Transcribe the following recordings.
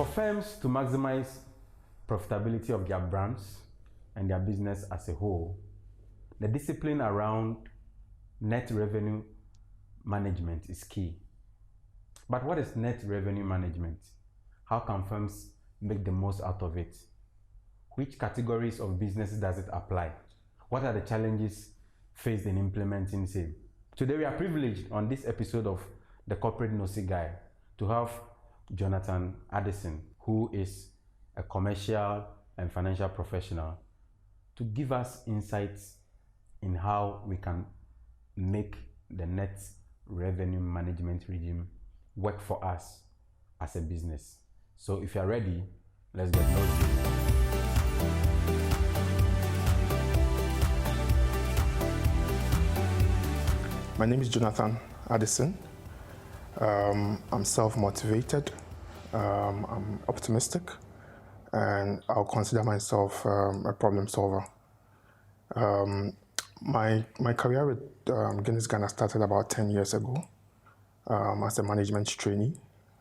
firms to maximize profitability of their brands and their business as a whole, the discipline around net revenue management is key. But what is net revenue management? How can firms make the most out of it? Which categories of businesses does it apply? What are the challenges faced in implementing same? Today we are privileged on this episode of the Corporate Nosy Guy to have Jonathan Addison, who is a commercial and financial professional, to give us insights in how we can make the net revenue management regime work for us as a business. So if you're ready, let's get nosy. My name is Jonathan Addison. I'm self-motivated, I'm optimistic, and I'll consider myself a problem solver. My career with Guinness Ghana started about 10 years ago as a management trainee.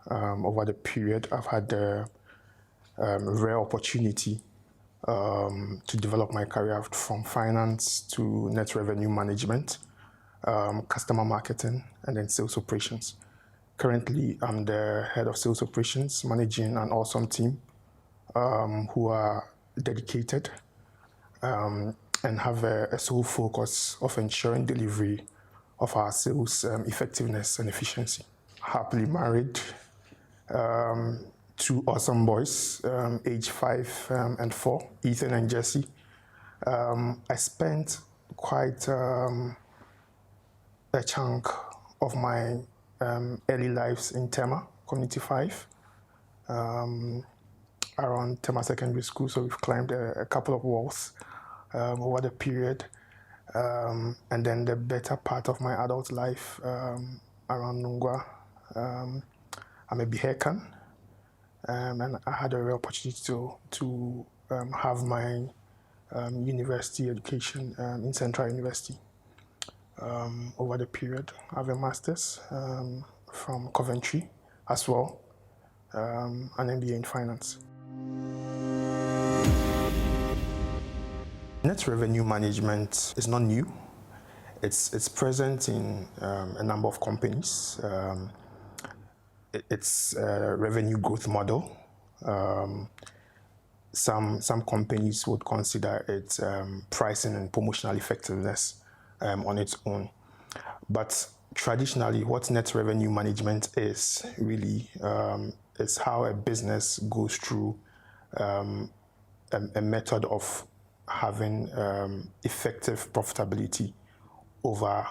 Over the period, I've had the rare opportunity to develop my career from finance to net revenue management, customer marketing, and then sales operations. Currently, I'm the head of sales operations, managing an awesome team who are dedicated and have a sole focus of ensuring delivery of our sales effectiveness and efficiency. Happily married, 2 awesome boys, age 5 and 4, Ethan and Jesse. I spent quite a chunk of my early lives in Tema, Community 5, around Tema Secondary School, so we've climbed a couple of walls over the period. And then the better part of my adult life around Nungwa. I'm a Bihekan, and I had a real opportunity to have my university education in Central University. Over the period, I have a master's from Coventry as well, an MBA in finance. Net revenue management is not new. It's present in a number of companies. It's a revenue growth model. Some companies would consider it pricing and promotional effectiveness on its own. But traditionally, what net revenue management is really is how a business goes through a method of having effective profitability over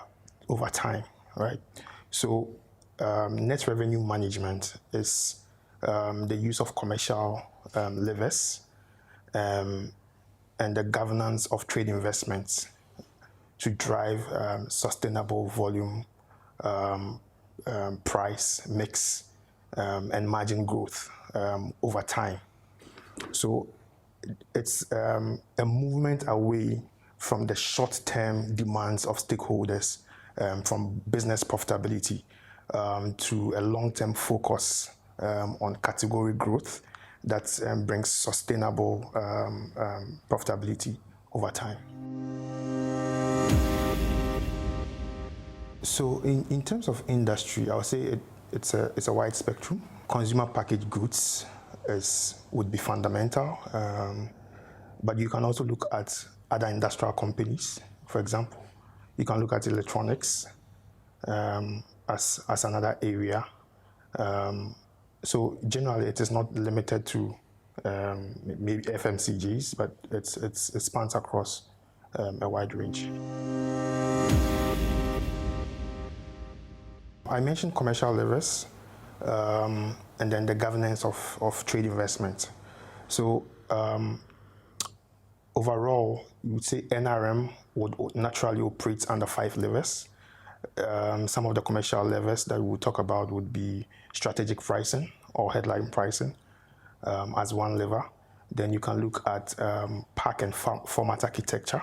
time, right? So net revenue management is the use of commercial levers and the governance of trade investments to drive sustainable volume, price, mix, and margin growth over time. So it's a movement away from the short-term demands of stakeholders, from business profitability to a long-term focus on category growth that brings sustainable profitability over time. So in terms of industry, I would say it's a wide spectrum. Consumer packaged goods would be fundamental, but you can also look at other industrial companies. For example, you can look at electronics as another area. So generally, it is not limited to maybe FMCGs, but it spans across a wide range. I mentioned commercial levers, and then the governance of trade investment. So overall, you would say NRM would naturally operate under 5 levers. Some of the commercial levers that we'll talk about would be strategic pricing or headline pricing as one lever. Then you can look at pack and format architecture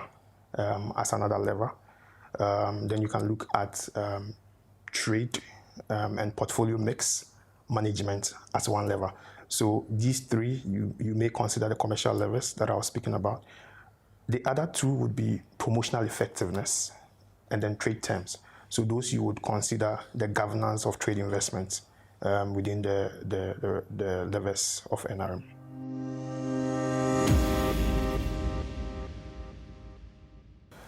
as another lever. Then you can look at trade and portfolio mix management as one lever. So these three, you may consider the commercial levers that I was speaking about. The other two would be promotional effectiveness and then trade terms. So those you would consider the governance of trade investments within the levers of NRM.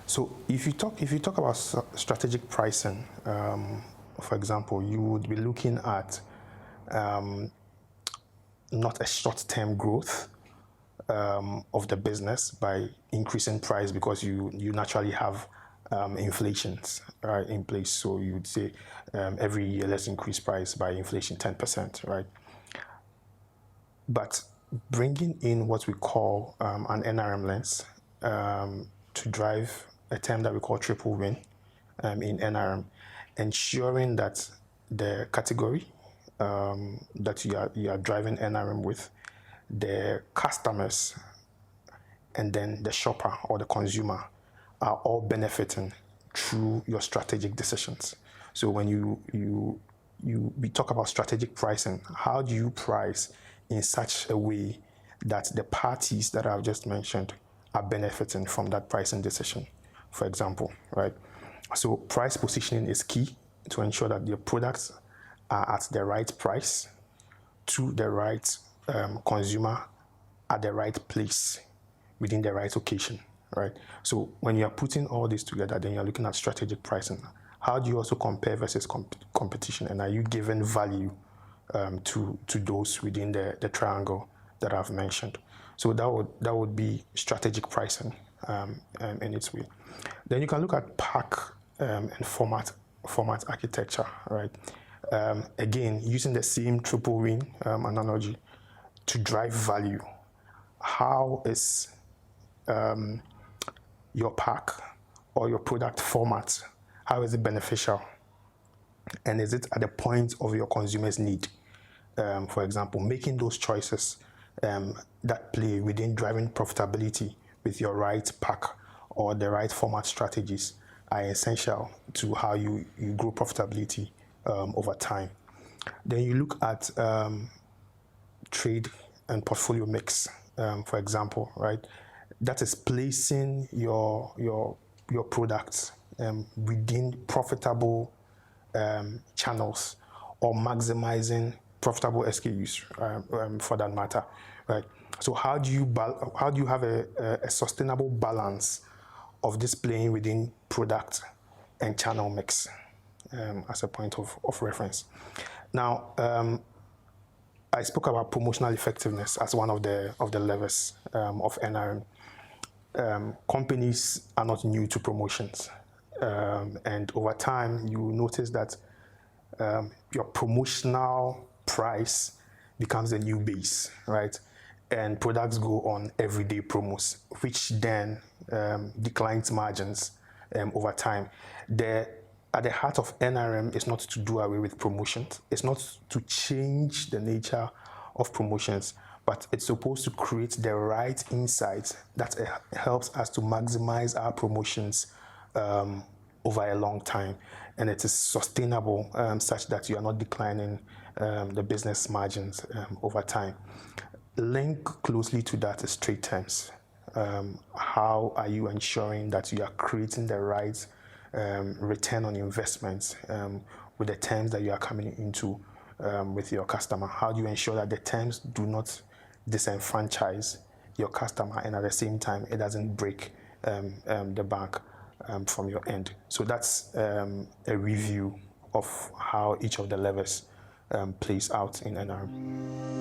So if you talk about strategic pricing, for example, you would be looking at not a short-term growth of the business by increasing price because you naturally have inflations in place. So you would say every year let's increase price by inflation 10%, right? But bringing in what we call an NRM lens to drive a term that we call triple win in NRM, ensuring that the category that you are driving NRM with, the customers, and then the shopper or the consumer are all benefiting through your strategic decisions. So when we talk about strategic pricing, how do you price in such a way that the parties that I've just mentioned are benefiting from that pricing decision, for example, right? So price positioning is key to ensure that your products are at the right price to the right consumer at the right place within the right occasion, right? So when you're putting all this together, then you're looking at strategic pricing. How do you also compare versus competition, and are you giving value to those within the triangle that I've mentioned? So that would be strategic pricing in its way. Then you can look at pack and format architecture, right? Again, using the same triple win analogy to drive value. How is your pack or your product format, how is it beneficial? And is it at the point of your consumer's need? For example, making those choices that play within driving profitability with your right pack or the right format strategies are essential to how you grow profitability over time. Then you look at trade and portfolio mix, for example, right? That is placing your products within profitable channels or maximizing profitable SKUs for that matter, right? So how do you have a sustainable balance of this playing within product and channel mix as a point of reference? Now, I spoke about promotional effectiveness as one of the levers of NRM. Companies are not new to promotions, and over time you notice that your promotional price becomes a new base, right? And products go on everyday promos, which then declines margins over time. At the heart of NRM is not to do away with promotions. It's not to change the nature of promotions, but it's supposed to create the right insights that helps us to maximize our promotions over a long time. And it is sustainable such that you are not declining the business margins over time. Link closely to that is trade terms. How are you ensuring that you are creating the right return on investments with the terms that you are coming into with your customer? How do you ensure that the terms do not disenfranchise your customer, and at the same time it doesn't break the bank from your end? So that's a review of how each of the levers plays out in NRM.